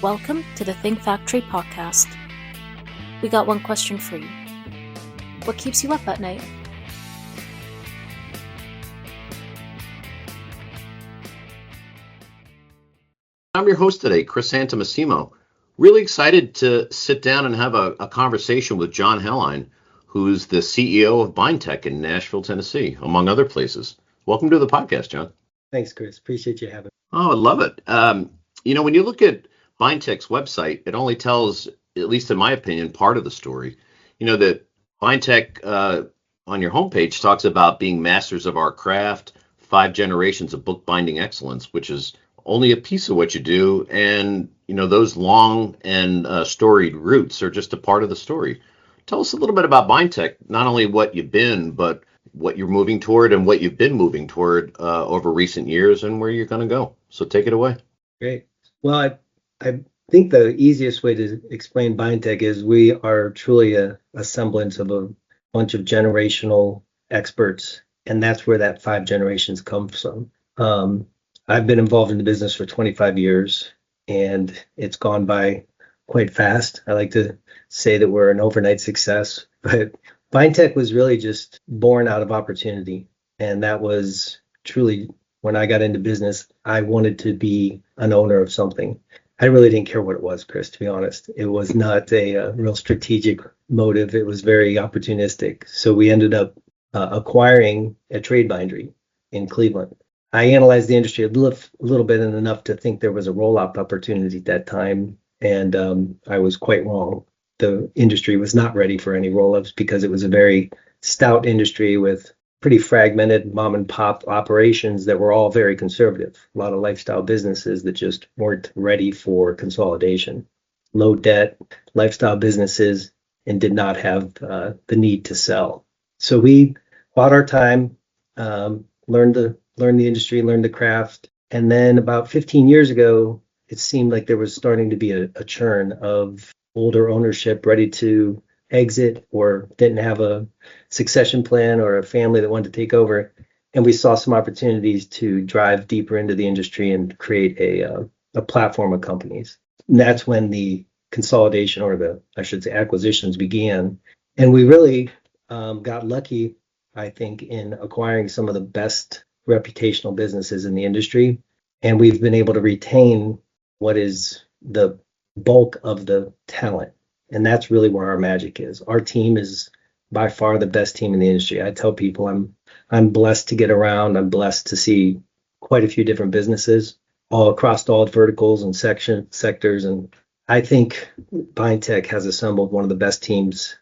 Welcome to the Think Factory podcast. We got one question for you. What keeps you up at night? I'm your host today, Chris Santomassimo. Really excited to sit down and have a conversation with John Helline, who's the CEO of BindTech in Nashville, Tennessee, among other places. Welcome to the podcast, John. Thanks, Chris. Appreciate you having me. Oh, I love it. When you look at BindTech's website, it only tells, at least in my opinion, part of the story. You know, that BindTech on your homepage talks about being masters of our craft, 5 generations of bookbinding excellence, which is only a piece of what you do. And, you know, those long and storied roots are just a part of the story. Tell us a little bit about BindTech, not only what you've been, but what you're moving toward and what you've been moving toward over recent years and where you're going to go. So take it away. Great. Well, I think the easiest way to explain BindTech is we are truly a semblance of a bunch of generational experts, and that's where that 5 generations comes from. I've been involved in the business for 25 years, and it's gone by quite fast. I like to say that we're an overnight success, but BindTech was really just born out of opportunity, and that was truly when I got into business. I wanted to be an owner of something. I really didn't care what it was, Chris, to be honest. It was not a real strategic motive. It was very opportunistic. So we ended up acquiring a trade bindery in Cleveland. I analyzed the industry a little bit and enough to think there was a roll-up opportunity at that time, and I was quite wrong. The industry was not ready for any roll-ups because it was a very stout industry with pretty fragmented mom and pop operations that were all very conservative. A lot of lifestyle businesses that just weren't ready for consolidation. Low debt, lifestyle businesses, and did not have the need to sell. So we bought our time, learned the industry, learned the craft. And then about 15 years ago, it seemed like there was starting to be a churn of older ownership ready to exit or didn't have a succession plan or a family that wanted to take over. And we saw some opportunities to drive deeper into the industry and create a platform of companies. And that's when the consolidation, or acquisitions began. And we really got lucky, I think, in acquiring some of the best reputational businesses in the industry. And we've been able to retain what is the bulk of the talent. And that's really where our magic is. Our team is by far the best team in the industry. I tell people I'm blessed to get around. I'm blessed to see quite a few different businesses all across all verticals and sectors. And I think BindTech has assembled one of the best teams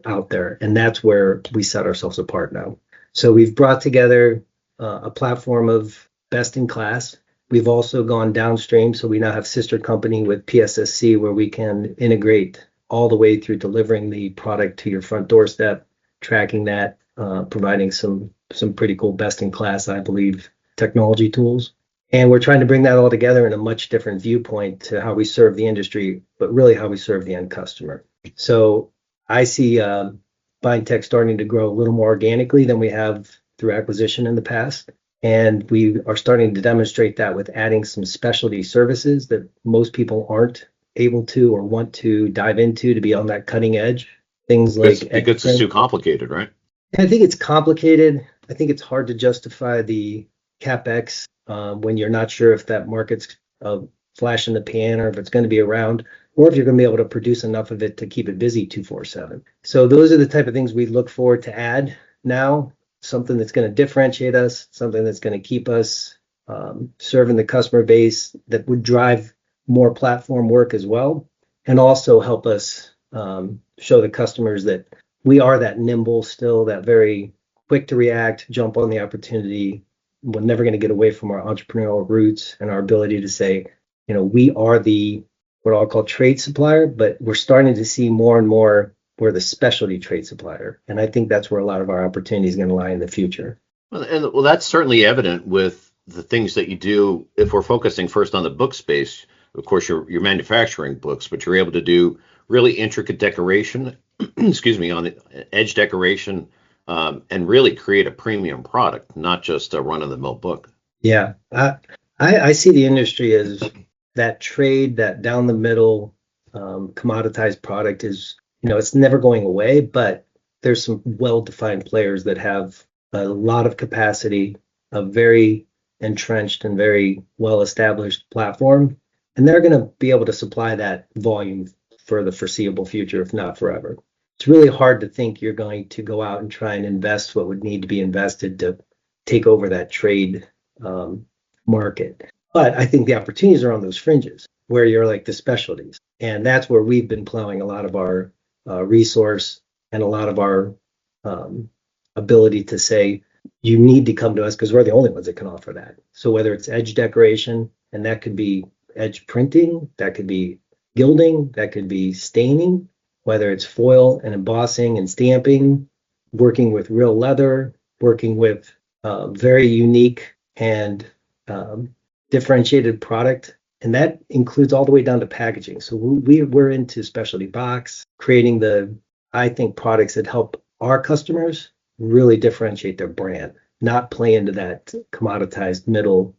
out there. And that's where we set ourselves apart now. So we've brought together a platform of best in class. We've also gone downstream, so we now have sister company with PSSC where we can integrate all the way through delivering the product to your front doorstep, tracking that, providing some pretty cool best in class, I believe, technology tools. And we're trying to bring that all together in a much different viewpoint to how we serve the industry, but really how we serve the end customer. So I see BindTech starting to grow a little more organically than we have through acquisition in the past. And we are starting to demonstrate that with adding some specialty services that most people aren't able to or want to dive into to be on that cutting edge. Things like because it's too complicated, right? I think it's complicated. I think it's hard to justify the CapEx when you're not sure if that market's a flash in the pan or if it's going to be around, or if you're going to be able to produce enough of it to keep it busy 24/7. So those are the type of things we look forward to add now. Something that's going to differentiate us, something that's going to keep us serving the customer base, that would drive more platform work as well, and also help us show the customers that we are that nimble, still that very quick to react, jump on the opportunity. We're never going to get away from our entrepreneurial roots and our ability to say, you know, we are the what I'll call trade supplier, but we're starting to see more and more we're the specialty trade supplier. And I think that's where a lot of our opportunity is going to lie in the future. Well, that's certainly evident with the things that you do. If we're focusing first on the book space, of course, you're manufacturing books, but you're able to do really intricate decoration, on the edge decoration, and really create a premium product, not just a run-of-the-mill book. Yeah, I see the industry as that trade, that down the middle commoditized product is, it's never going away, but there's some well-defined players that have a lot of capacity, a very entrenched and very well-established platform, and they're going to be able to supply that volume for the foreseeable future, if not forever. It's really hard to think you're going to go out and try and invest what would need to be invested to take over that trade market. But I think the opportunities are on those fringes where you're like the specialties. And that's where we've been plowing a lot of our resource and a lot of our ability to say, you need to come to us because we're the only ones that can offer that. So whether it's edge decoration, and that could be edge printing, that could be gilding, that could be staining, whether it's foil and embossing and stamping, working with real leather, working with very unique and differentiated product. And that includes all the way down to packaging. So we're into specialty box, creating I think, products that help our customers really differentiate their brand, not play into that commoditized middle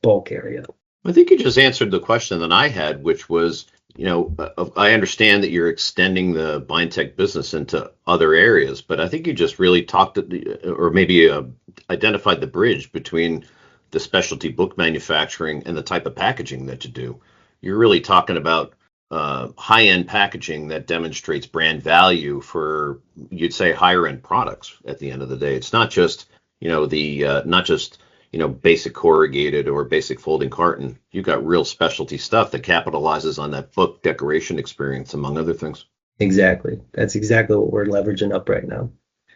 bulk area. I think you just answered the question that I had, which was, I understand that you're extending the BindTech business into other areas, but I think you just really identified the bridge between the specialty book manufacturing and the type of packaging that you do. You're really talking about high-end packaging that demonstrates brand value for, you'd say, higher-end products. At the end of the day, it's not just basic corrugated or basic folding carton. You've got real specialty stuff that capitalizes on that book decoration experience, among other things. Exactly. That's exactly what we're leveraging up right now.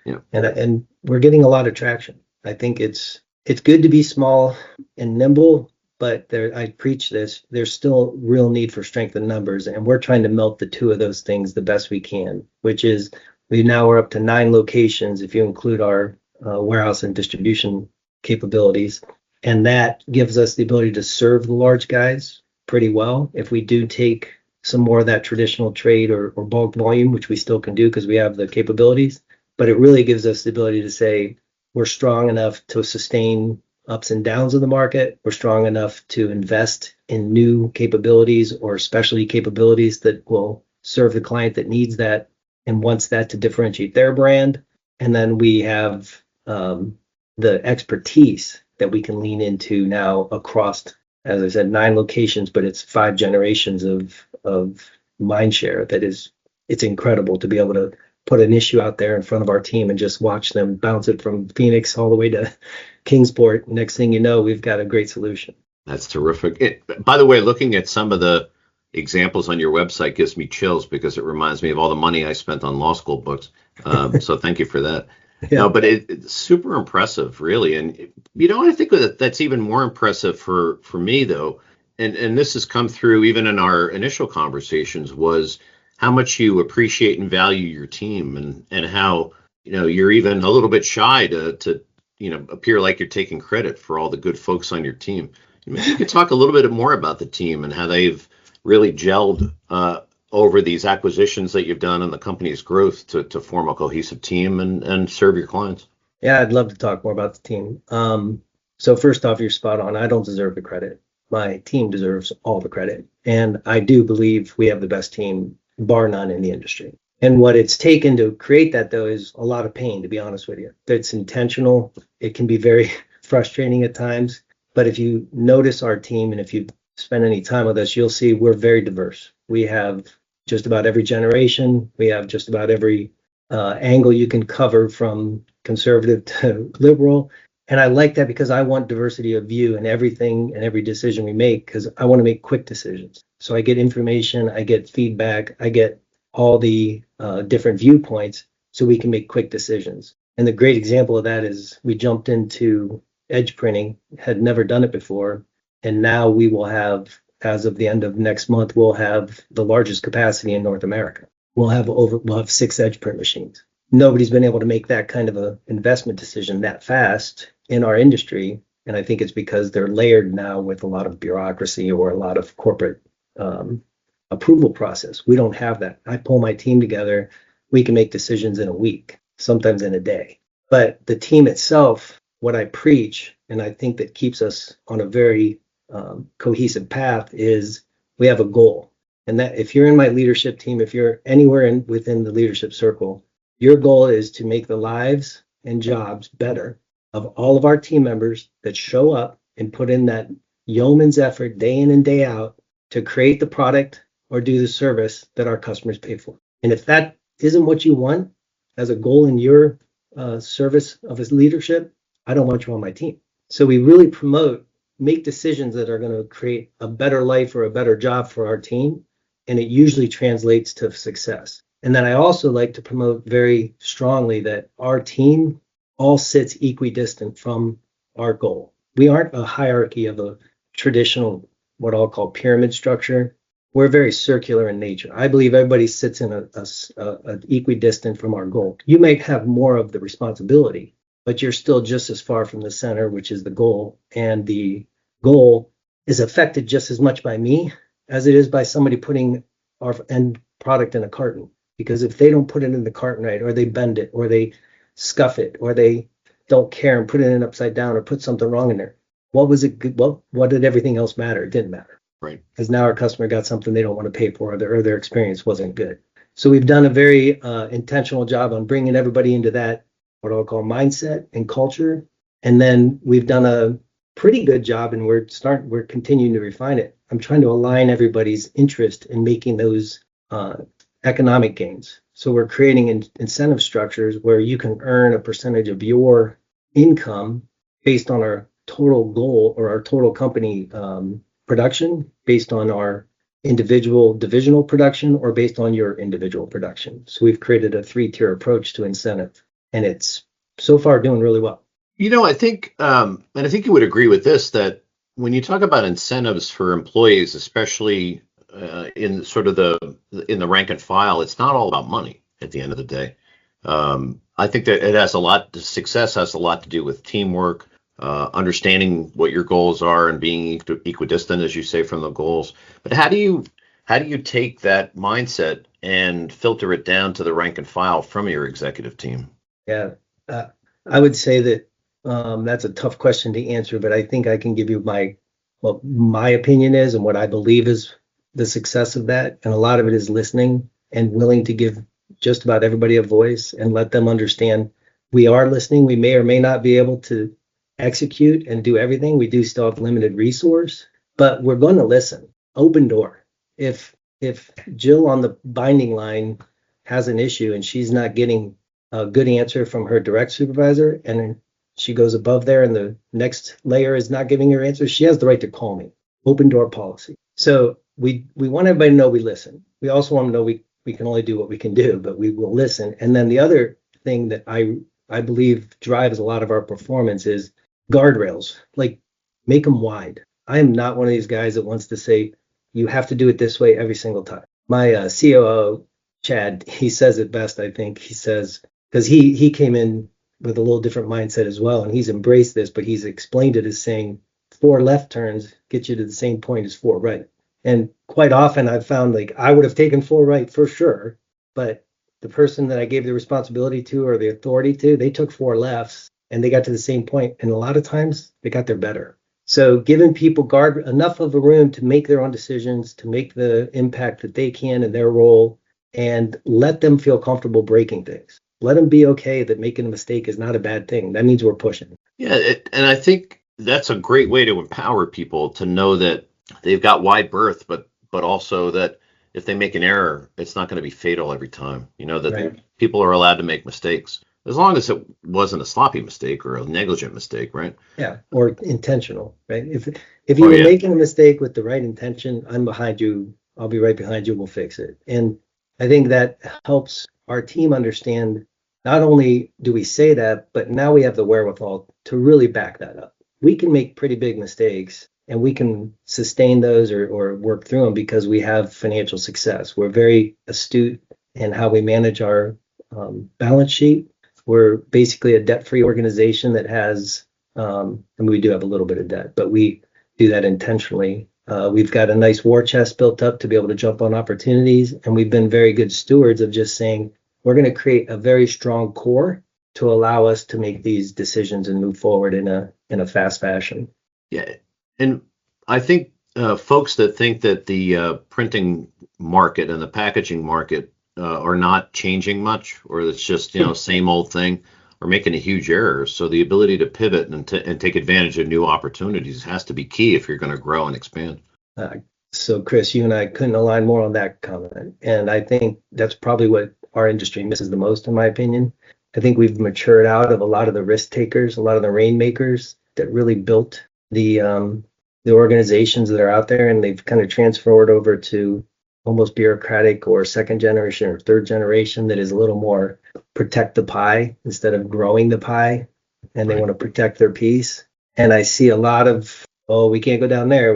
Yeah. And we're getting a lot of traction. I think it's good to be small and nimble, but I preach this, there's still real need for strength in numbers. And we're trying to melt the two of those things the best we can, which is we now are up to 9 locations if you include our warehouse and distribution capabilities. And that gives us the ability to serve the large guys pretty well. If we do take some more of that traditional trade or bulk volume, which we still can do because we have the capabilities, but it really gives us the ability to say we're strong enough to sustain ups and downs of the market. We're strong enough to invest in new capabilities or specialty capabilities that will serve the client that needs that and wants that to differentiate their brand. And then we have the expertise that we can lean into now across, as I said, 9 locations, but it's 5 generations of mind share. It's incredible to be able to put an issue out there in front of our team and just watch them bounce it from Phoenix all the way to Kingsport. Next thing you know, we've got a great solution. That's terrific. By the way, looking at some of the examples on your website gives me chills because it reminds me of all the money I spent on law school books. So thank you for that. Yeah. No, but it's super impressive, really. And, I think that's even more impressive for me, though. And this has come through even in our initial conversations, was how much you appreciate and value your team and how, you're even a little bit shy to appear like you're taking credit for all the good folks on your team. Maybe you could talk a little bit more about the team and how they've really gelled over these acquisitions that you've done and the company's growth to form a cohesive team and serve your clients. Yeah, I'd love to talk more about the team. So first off, you're spot on. I don't deserve the credit. My team deserves all the credit. And I do believe we have the best team, bar none, in the industry. And what it's taken to create that, though, is a lot of pain, to be honest with you. It's intentional. It can be very frustrating at times. But if you notice our team and if you spend any time with us, you'll see we're very diverse. We have just about every generation. We have just about every angle you can cover, from conservative to liberal. And I like that because I want diversity of view in everything and every decision we make, because I want to make quick decisions. So I get information, I get feedback, I get all the different viewpoints so we can make quick decisions. And the great example of that is we jumped into edge printing, had never done it before. And now we will have, as of the end of next month, we'll have the largest capacity in North America. We'll have 6 edge print machines. Nobody's been able to make that kind of an investment decision that fast in our industry. And I think it's because they're layered now with a lot of bureaucracy or a lot of corporate approval process. We don't have that. I pull my team together. We can make decisions in a week, sometimes in a day. But the team itself, what I preach, and I think that keeps us on a very cohesive path, is we have a goal. And that if you're in my leadership team, if you're anywhere within the leadership circle, your goal is to make the lives and jobs better of all of our team members that show up and put in that yeoman's effort day in and day out to create the product or do the service that our customers pay for. And if that isn't what you want as a goal in your service of his leadership, I don't want you on my team. So we really make decisions that are going to create a better life or a better job for our team. And it usually translates to success. And then I also like to promote very strongly that our team all sits equidistant from our goal. We aren't a hierarchy of a traditional, what I'll call pyramid structure. We're very circular in nature. I believe everybody sits in a equidistant from our goal. You may have more of the responsibility, but you're still just as far from the center, which is the goal. And the goal is affected just as much by me as it is by somebody putting our end product in a carton. Because if they don't put it in the carton right, or they bend it, or they scuff it, or they don't care and put it in upside down, or put something wrong in there, what was it good? What did everything else matter? It didn't matter. Right. Because now our customer got something they don't want to pay for, or their experience wasn't good. So we've done a very intentional job on bringing everybody into that, what I'll call mindset and culture. And then we've done a pretty good job, and we're continuing to refine it. I'm trying to align everybody's interest in making those economic gains. So we're creating incentive structures where you can earn a percentage of your income based on our total goal or our total company production, based on our individual divisional production, or based on your individual production. So we've created a 3-tier approach to incentive, and it's so far doing really well. I think, and I think you would agree with this, that when you talk about incentives for employees, especially in sort of in the rank and file, it's not all about money at the end of the day. I think that success has a lot to do with teamwork, understanding what your goals are and being equidistant, as you say, from the goals. But how do you take that mindset and filter it down to the rank and file from your executive team? Yeah, I would say that that's a tough question to answer, but I think I can give you what my opinion is and what I believe is the success of that. And a lot of it is listening and willing to give just about everybody a voice and let them understand we are listening. We may or may not be able to execute and do everything. We do still have limited resource, but we're going to listen. Open door. If Jill on the binding line has an issue and she's not getting a good answer from her direct supervisor, and she goes above there and the next layer is not giving her answers, she has the right to call me. Open door policy. So we want everybody to know we listen. We also want them to know we can only do what we can do, but we will listen. And then the other thing that I believe drives a lot of our performance is guardrails. Like, make them wide. I am not one of these guys that wants to say you have to do it this way every single time. My COO, Chad, he says it best, I think. He says, because he came in with a little different mindset as well, and he's embraced this, but he's explained it as saying 4 left turns get you to the same point as 4 right. And quite often I've found, like, I would have taken 4 right for sure, but the person that I gave the responsibility to or the authority to, they took 4 lefts and they got to the same point. And a lot of times they got there better. So giving people enough of a room to make their own decisions, to make the impact that they can in their role, and let them feel comfortable breaking things. Let them be okay that making a mistake is not a bad thing. That means we're pushing. Yeah, and I think that's a great way to empower people to know that they've got wide berth, but also that if they make an error, it's not going to be fatal every time. That right. People are allowed to make mistakes, as long as it wasn't a sloppy mistake or a negligent mistake, right? Yeah, or intentional, right? If you were making a mistake with the right intention, I'm behind you. I'll be right behind you. We'll fix it. And I think that helps our team understand, not only do we say that, but now we have the wherewithal to really back that up. We can make pretty big mistakes and we can sustain those or work through them because we have financial success. We're very astute in how we manage our balance sheet. We're basically a debt-free organization that has, and we do have a little bit of debt, but we do that intentionally. We've got a nice war chest built up to be able to jump on opportunities, and we've been very good stewards of just saying, we're going to create a very strong core to allow us to make these decisions and move forward in a fast fashion. Yeah. And I think folks that think that the printing market and the packaging market are not changing much, or it's just same old thing, are making a huge error. So the ability to pivot and take advantage of new opportunities has to be key if you're going to grow and expand. So Chris, you and I couldn't align more on that comment, and I think that's probably what our industry misses the most, in my opinion. I think we've matured out of a lot of the risk takers, a lot of the rainmakers that really built the organizations that are out there, and they've kind of transferred over to almost bureaucratic or second generation or third generation that is a little more protect the pie instead of growing the pie, and they want to protect their piece. And I see a lot of, oh, we can't go down there.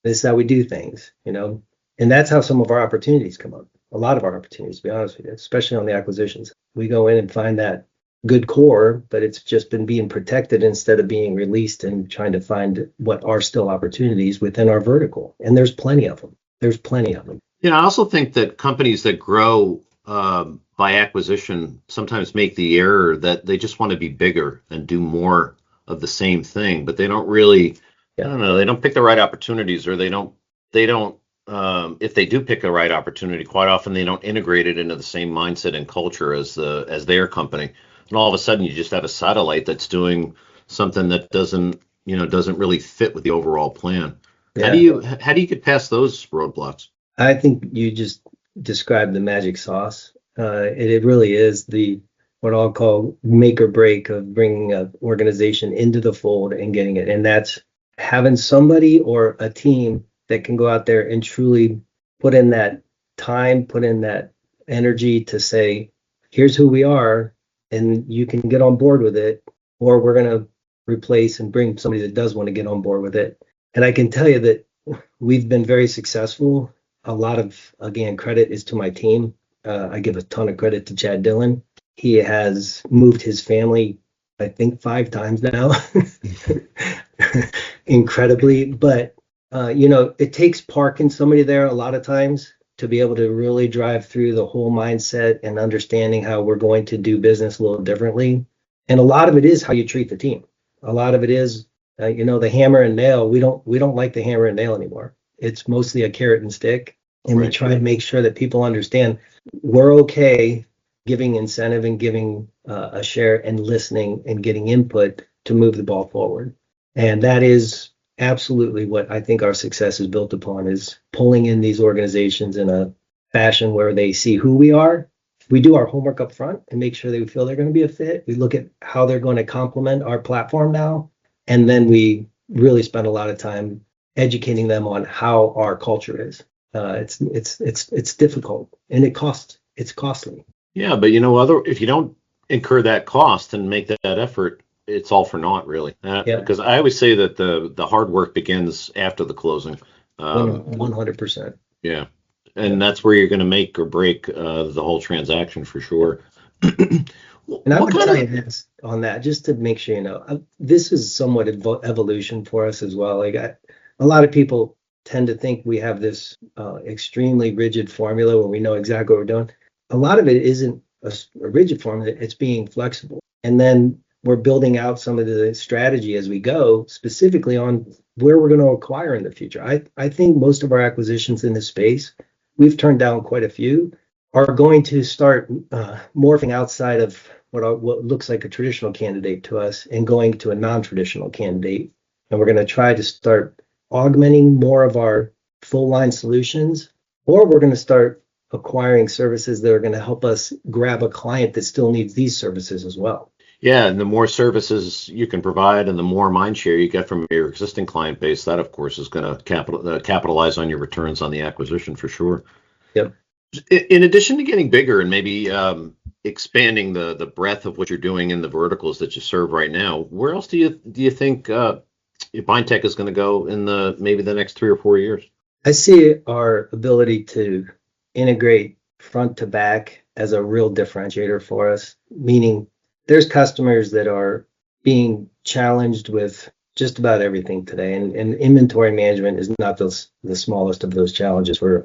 This is how we do things, and that's how some of our opportunities come up. A lot of our opportunities, to be honest with you, especially on the acquisitions. We go in and find that good core, but it's just been being protected instead of being released and trying to find what are still opportunities within our vertical. And there's plenty of them. I also think that companies that grow by acquisition sometimes make the error that they just want to be bigger and do more of the same thing, but they don't really, I don't know, they don't pick the right opportunities, or they don't, if they do pick the right opportunity, quite often they don't integrate it into the same mindset and culture as their company. And all of a sudden you just have a satellite that's doing something that doesn't really fit with the overall plan. Yeah. How do you get past those roadblocks? I think you just described the magic sauce. It really is what I'll call make or break of bringing an organization into the fold and getting it. And that's having somebody or a team that can go out there and truly put in that time, put in that energy to say, here's who we are, and you can get on board with it, or we're going to replace and bring somebody that does want to get on board with it. And I can tell you that we've been very successful. A lot of, again, credit is to my team. I give a ton of credit to Chad Dillon. He has moved his family, I think, 5 times now, incredibly. But, it takes parking somebody there a lot of times to be able to really drive through the whole mindset and understanding how we're going to do business a little differently. And a lot of it is how you treat the team. A lot of it is, the hammer and nail. We don't like the hammer and nail anymore. It's mostly a carrot and stick. And we try to make sure that people understand we're okay giving incentive and giving a share and listening and getting input to move the ball forward. And that is absolutely what I think our success is built upon, is pulling in these organizations in a fashion where they see who we are. We do our homework up front and make sure they feel they're going to be a fit. We look at how they're going to complement our platform now. And then we really spend a lot of time educating them on how our culture is. It's difficult, and it's costly. Yeah, but if you don't incur that cost and make that effort, it's all for naught, really. Because I always say that the hard work begins after the closing. 100%. Yeah, and that's where you're going to make or break the whole transaction for sure. And I would tell you this on that, just to make sure this is somewhat evolution for us as well. Like a lot of people tend to think we have this extremely rigid formula where we know exactly what we're doing. A lot of it isn't a rigid formula, it's being flexible. And then we're building out some of the strategy as we go, specifically on where we're going to acquire in the future. I think most of our acquisitions in this space, we've turned down quite a few, are going to start morphing outside of what looks like a traditional candidate to us and going to a non-traditional candidate. And we're going to try to start augmenting more of our full line solutions, or we're going to start acquiring services that are going to help us grab a client that still needs these services as well. Yeah, and the more services you can provide and the more mind share you get from your existing client base, that of course is going to capitalize on your returns on the acquisition for sure. Yep. In addition to getting bigger and maybe expanding the breadth of what you're doing in the verticals that you serve right now, where else do you think BindTech is going to go in maybe the next 3 or 4 years? I see our ability to integrate front to back as a real differentiator for us, meaning there's customers that are being challenged with just about everything today, and inventory management is not the smallest of those challenges. We're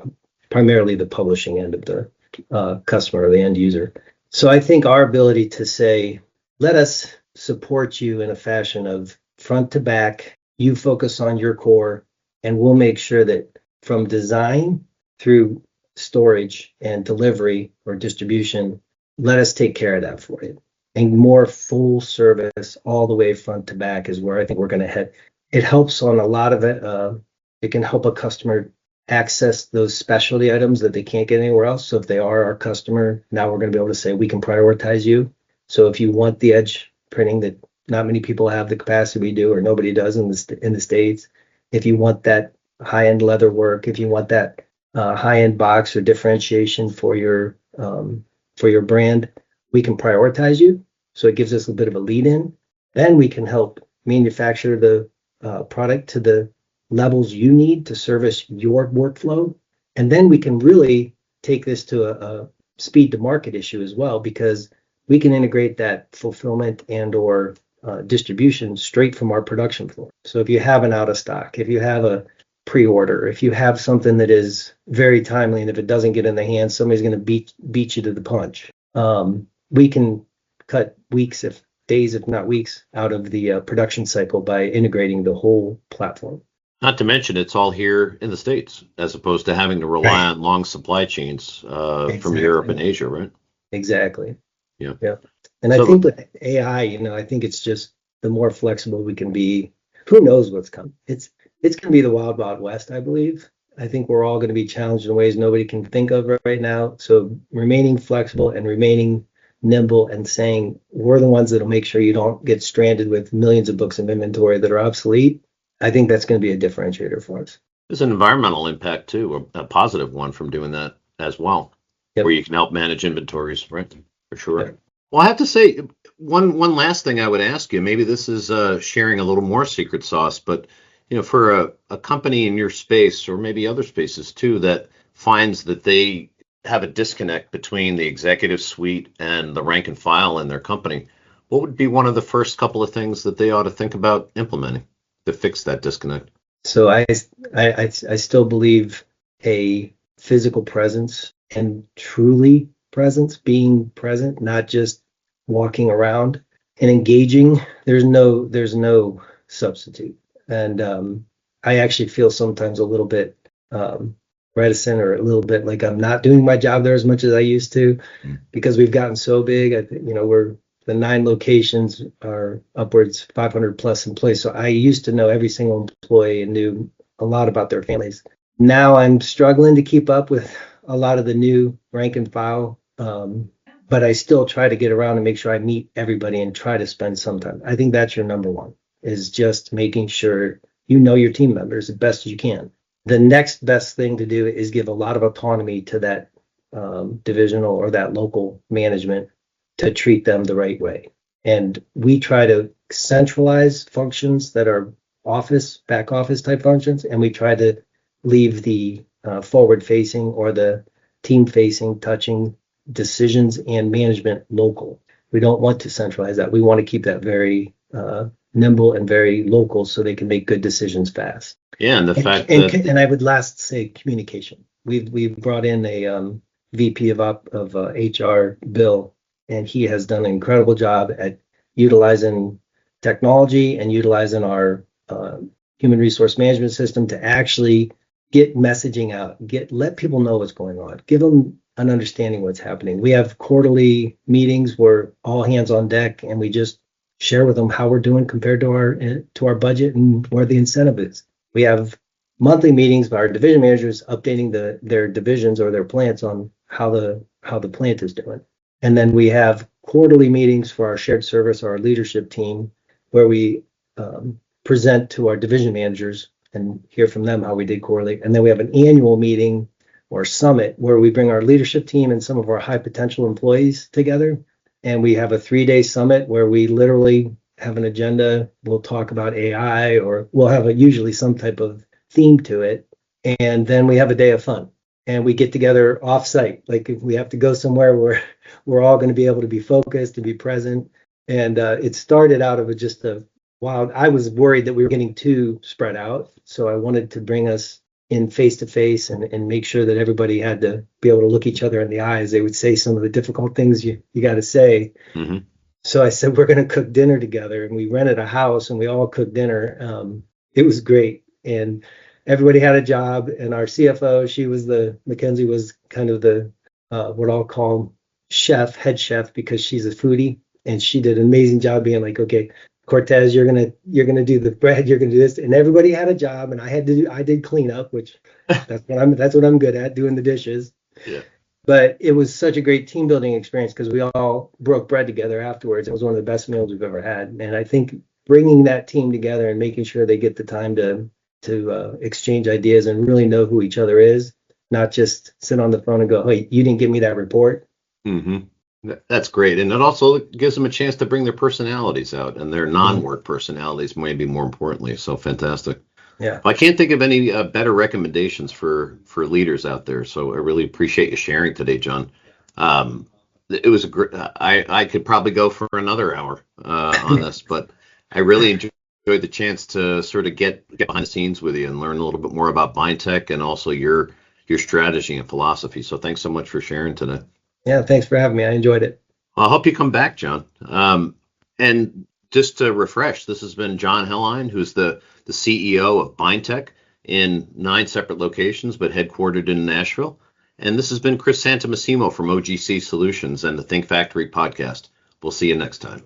primarily the publishing end of the customer or the end user. So I think our ability to say, let us support you in a fashion of front to back, you focus on your core, and we'll make sure that from design through storage and delivery or distribution, let us take care of that for you. And more full service all the way front to back is where I think we're going to head. It helps on a lot of it. It can help a customer access those specialty items that they can't get anywhere else. So if they are our customer, now we're going to be able to say we can prioritize you. So if you want the edge printing that not many people have the capacity we do, or nobody does in the States, if you want that high-end leather work, if you want that high-end box or differentiation for your brand, we can prioritize you. So it gives us a bit of a lead in. Then we can help manufacture the product to the levels you need to service your workflow. And then we can really take this to a speed to market issue as well, because we can integrate that fulfillment and or distribution straight from our production floor. So if you have an out of stock, if you have a pre-order, if you have something that is very timely, and if it doesn't get in the hands, somebody's going to beat you to the punch. We can cut weeks, if days, if not weeks, out of the production cycle by integrating the whole platform. Not to mention, it's all here in the States, as opposed to having to rely on long supply chains from Europe and Asia, right? Exactly. Yeah. And I think with AI, I think it's just the more flexible we can be. Who knows what's coming? It's going to be the wild, wild west, I believe. I think we're all going to be challenged in ways nobody can think of right now. So remaining flexible and remaining nimble and saying we're the ones that'll make sure you don't get stranded with millions of books of inventory that are obsolete. I think that's going to be a differentiator for us. There's an environmental impact too, a positive one from doing that as well, where you can help manage inventories, right? For sure. Yep. Well, I have to say, one last thing I would ask you, maybe this is sharing a little more secret sauce, but for a company in your space, or maybe other spaces too, that finds that they have a disconnect between the executive suite and the rank and file in their company, what would be one of the first couple of things that they ought to think about implementing to fix that disconnect? So I still believe a physical presence and truly presence, being present, not just walking around and engaging. There's no substitute. And I actually feel sometimes a little bit reticent, or a little bit like I'm not doing my job there as much as I used to, because we've gotten so big. We're the 9 locations are upwards 500 plus employees. So I used to know every single employee and knew a lot about their families. Now I'm struggling to keep up with a lot of the new rank and file, but I still try to get around and make sure I meet everybody and try to spend some time. I think that's your number one, is just making sure you know your team members as best as you can. The next best thing to do is give a lot of autonomy to that divisional or that local management to treat them the right way. And we try to centralize functions that are back office type functions, and we try to leave the forward facing or the team facing, touching decisions and management local. We don't want to centralize that. We want to keep that very nimble and very local, so they can make good decisions fast. Yeah, and and I would last say communication. We've brought in a VP of HR, Bill, and he has done an incredible job at utilizing technology and utilizing our human resource management system to actually get messaging out, let people know what's going on, give them an understanding what's happening. We have quarterly meetings where all hands on deck, and we just share with them how we're doing compared to our budget and where the incentive is. We have monthly meetings by our division managers updating their divisions or their plants on how the plant is doing. And then we have quarterly meetings for our shared service or our leadership team, where we present to our division managers and hear from them how we did quarterly. And then we have an annual meeting or summit where we bring our leadership team and some of our high potential employees together. And we have a 3-day summit where we literally have an agenda. We'll talk about AI, or we'll have usually some type of theme to it. And then we have a day of fun. And we get together off-site. Like if we have to go somewhere where we're all going to be able to be focused and be present. And it started out of just a wild. I was worried that we were getting too spread out. So I wanted to bring us in face-to-face and make sure that everybody had to be able to look each other in the eyes. They would say some of the difficult things you got to say. Mm-hmm. So I said, we're going to cook dinner together. And we rented a house and we all cooked dinner. It was great. And everybody had a job, and our CFO, Mackenzie was kind of the what I'll call head chef, because she's a foodie, and she did an amazing job being like, okay, Cortez, you're gonna do the bread, you're gonna do this, and everybody had a job, and I did clean up, which that's what I'm good at, doing the dishes. Yeah. But it was such a great team building experience because we all broke bread together afterwards. It was one of the best meals we've ever had, and I think bringing that team together and making sure they get the time to exchange ideas and really know who each other is, not just sit on the phone and go, hey, you didn't give me that report. Mm-hmm. That's great. And it also gives them a chance to bring their personalities out, and their non-work personalities, maybe more importantly. So fantastic. Yeah. I can't think of any better recommendations for leaders out there. So I really appreciate you sharing today, John. It was I could probably go for another hour on this, but I really enjoyed the chance to sort of get behind the scenes with you and learn a little bit more about BindTech and also your strategy and philosophy. So thanks so much for sharing today. Yeah, thanks for having me. I enjoyed it. I hope you come back, John. And just to refresh, this has been John Helline, who's the CEO of BindTech in 9 separate locations, but headquartered in Nashville. And this has been Chris Santamassimo from OGC Solutions and the Think Factory podcast. We'll see you next time.